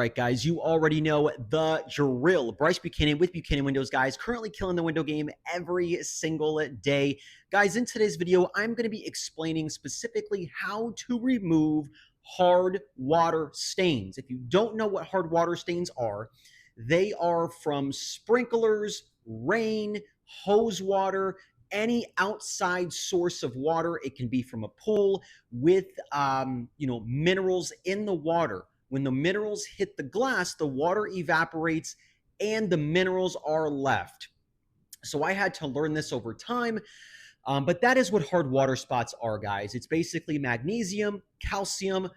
right, guys, you already know the drill. Bryce Buchanan with Buchanan Windows, guys, currently killing the window game every single day. Guys, in today's video, I'm going to be explaining specifically how to remove hard water stains. If you don't know what hard water stains are, they are from sprinklers, rain, hose water, any outside source of water. It can be from a pool with, minerals in the water. When the minerals hit the glass, the water evaporates and the minerals are left. So I had to learn this over time. But that is what hard water spots are, guys. It's basically magnesium, calcium,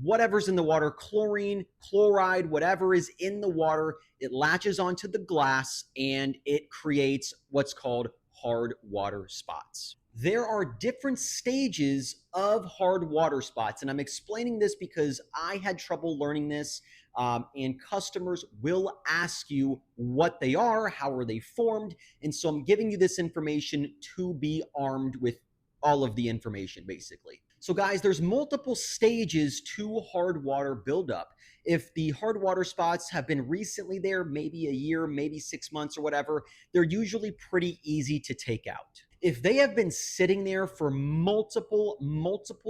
whatever's in the water, chlorine, chloride, whatever is in the water, it latches onto the glass and it creates what's called hard water spots. There are different stages of hard water spots, and I'm explaining this because I had trouble learning this, and customers will ask you what they are, how are they formed, and so I'm giving you this information to be armed with all of the information, basically. So guys, there's multiple stages to hard water buildup. If the hard water spots have been recently there, maybe a year, maybe 6 months or whatever, they're usually pretty easy to take out. If they have been sitting there for multiple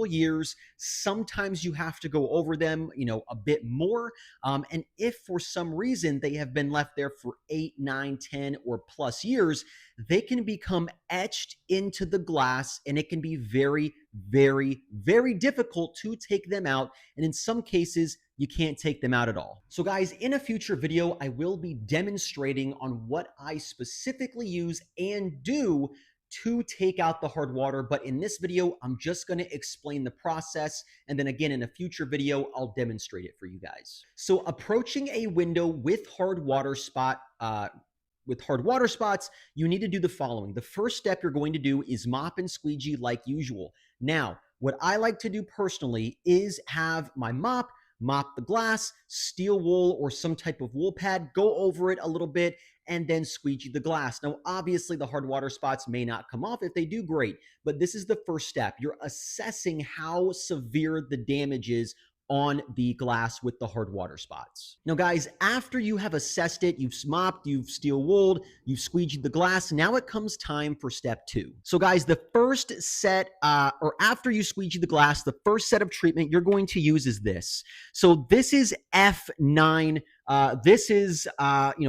years, sometimes you have to go over them, a bit more. And if for some reason they have been left there for 8, 9, 10 or plus years, they can become etched into the glass and it can be very, very, very difficult to take them out. And in some cases, you can't take them out at all. So guys, in a future video, I will be demonstrating on what I specifically use and do to take out the hard water. But in this video, I'm just going to explain the process. And then again, in a future video, I'll demonstrate it for you guys. So approaching a window with hard water spots, you need to do the following. The first step you're going to do is mop and squeegee like usual. Now, what I like to do personally is have my mop the glass, steel wool or some type of wool pad, go over it a little bit, and then squeegee the glass. Now, obviously, the hard water spots may not come off. If they do, great. But this is the first step. You're assessing how severe the damage is on the glass with the hard water spots. Now, guys, after you have assessed it, you've mopped, you've steel wooled, you've squeegeed the glass, now it comes time for step 2. So guys, the first set, or after you squeegee the glass, the first set of treatment you're going to use is this. So this is F9. This is,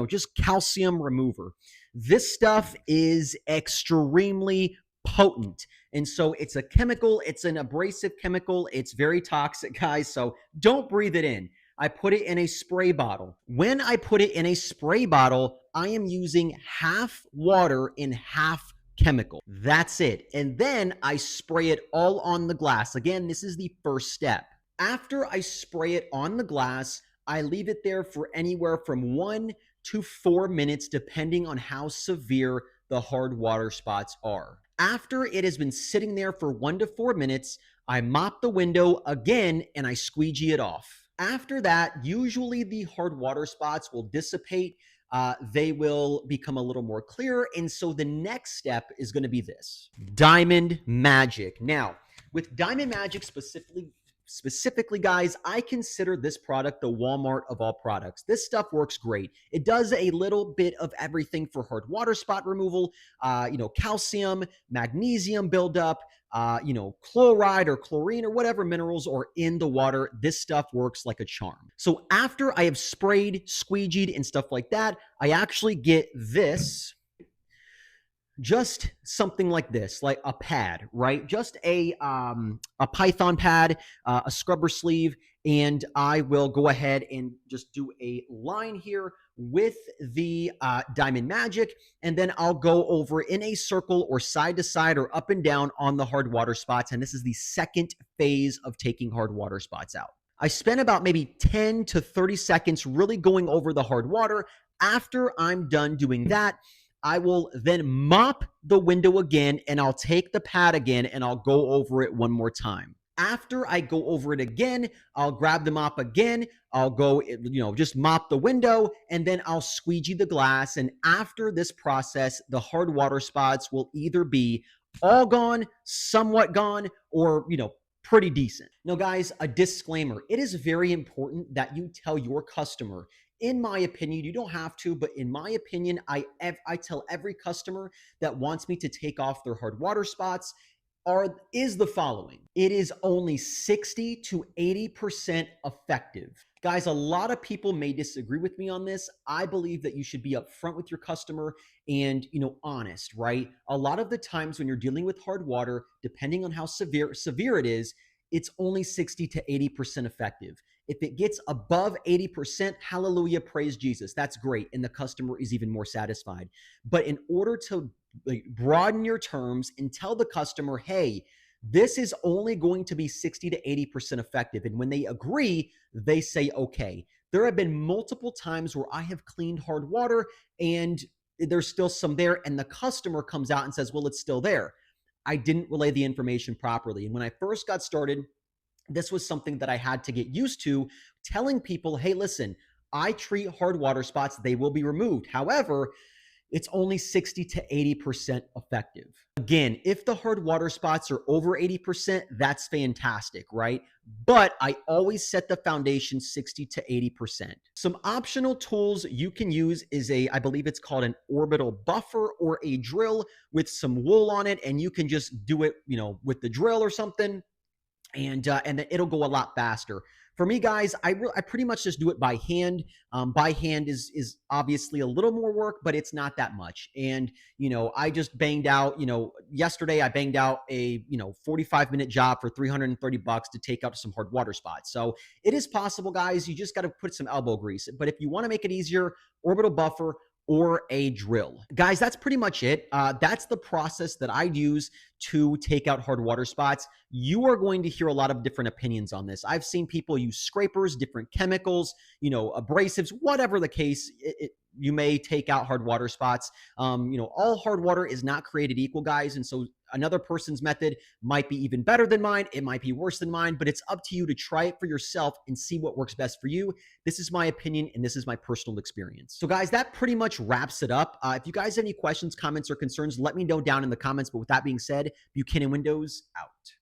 just calcium remover. This stuff is extremely potent. And so it's a chemical, it's an abrasive chemical. It's very toxic, guys. So don't breathe it in. I put it in a spray bottle. When I put it in a spray bottle, I am using half water and half chemical. That's it. And then I spray it all on the glass. Again, this is the first step. After I spray it on the glass, I leave it there for anywhere from 1 to 4 minutes, depending on how severe the hard water spots are. After it has been sitting there for 1 to 4 minutes, I mop the window again and I squeegee it off. After that, usually the hard water spots will dissipate. They will become a little more clear. And so the next step is going to be this. Diamond Magic. Now, with Diamond Magic specifically, guys, I consider this product the Walmart of all products. This stuff works great. It does a little bit of everything for hard water spot removal, calcium, magnesium buildup, chloride or chlorine or whatever minerals are in the water. This stuff works like a charm. So after I have sprayed, squeegeed, and stuff like that, I actually get this. Just something like this, like a pad, right? Just a Python pad, a scrubber sleeve, and I will go ahead and just do a line here with the Diamond Magic, and then I'll go over in a circle or side to side or up and down on the hard water spots, and this is the second phase of taking hard water spots out. I spent about maybe 10 to 30 seconds really going over the hard water. After I'm done doing that, I will then mop the window again, and I'll take the pad again and I'll go over it one more time. After I go over it again, I'll grab the mop again. I'll go, just mop the window, and then I'll squeegee the glass. And after this process, the hard water spots will either be all gone, somewhat gone, or, pretty decent. Now, guys, a disclaimer. It is very important that you tell your customer, in my opinion, you don't have to, but in my opinion, I tell every customer that wants me to take off their hard water spots is the following. It is only 60 to 80% effective. Guys, a lot of people may disagree with me on this. I believe that you should be upfront with your customer and, honest, right? A lot of the times when you're dealing with hard water, depending on how severe it is, it's only 60 to 80% effective. If it gets above 80%, hallelujah, praise Jesus. That's great. And the customer is even more satisfied. But in order to broaden your terms and tell the customer, hey, this is only going to be 60 to 80% effective. And when they agree, they say, okay. There have been multiple times where I have cleaned hard water and there's still some there, and the customer comes out and says, well, it's still there. I didn't relay the information properly. And when I first got started, this was something that I had to get used to, telling people, hey, listen, I treat hard water spots, they will be removed. However, it's only 60 to 80% effective. Again, if the hard water spots are over 80%, that's fantastic, right? But I always set the foundation 60 to 80%. Some optional tools you can use is I believe it's called an orbital buffer or a drill with some wool on it, and you can just do it, with the drill or something, and then it'll go a lot faster. For me, guys, I pretty much just do it by hand. By hand is obviously a little more work, but it's not that much. And I just banged out. Yesterday I banged out a 45-minute job for $330 to take out some hard water spots. So it is possible, guys. You just got to put some elbow grease. But if you want to make it easier, orbital buffer or a drill. Guys, that's pretty much it. That's the process that I use to take out hard water spots. You are going to hear a lot of different opinions on this. I've seen people use scrapers, different chemicals, abrasives, whatever the case, you may take out hard water spots. All hard water is not created equal, guys. And so another person's method might be even better than mine. It might be worse than mine, but it's up to you to try it for yourself and see what works best for you. This is my opinion, and this is my personal experience. So guys, that pretty much wraps it up. If you guys have any questions, comments, or concerns, let me know down in the comments. But with that being said, Buchanan Windows out.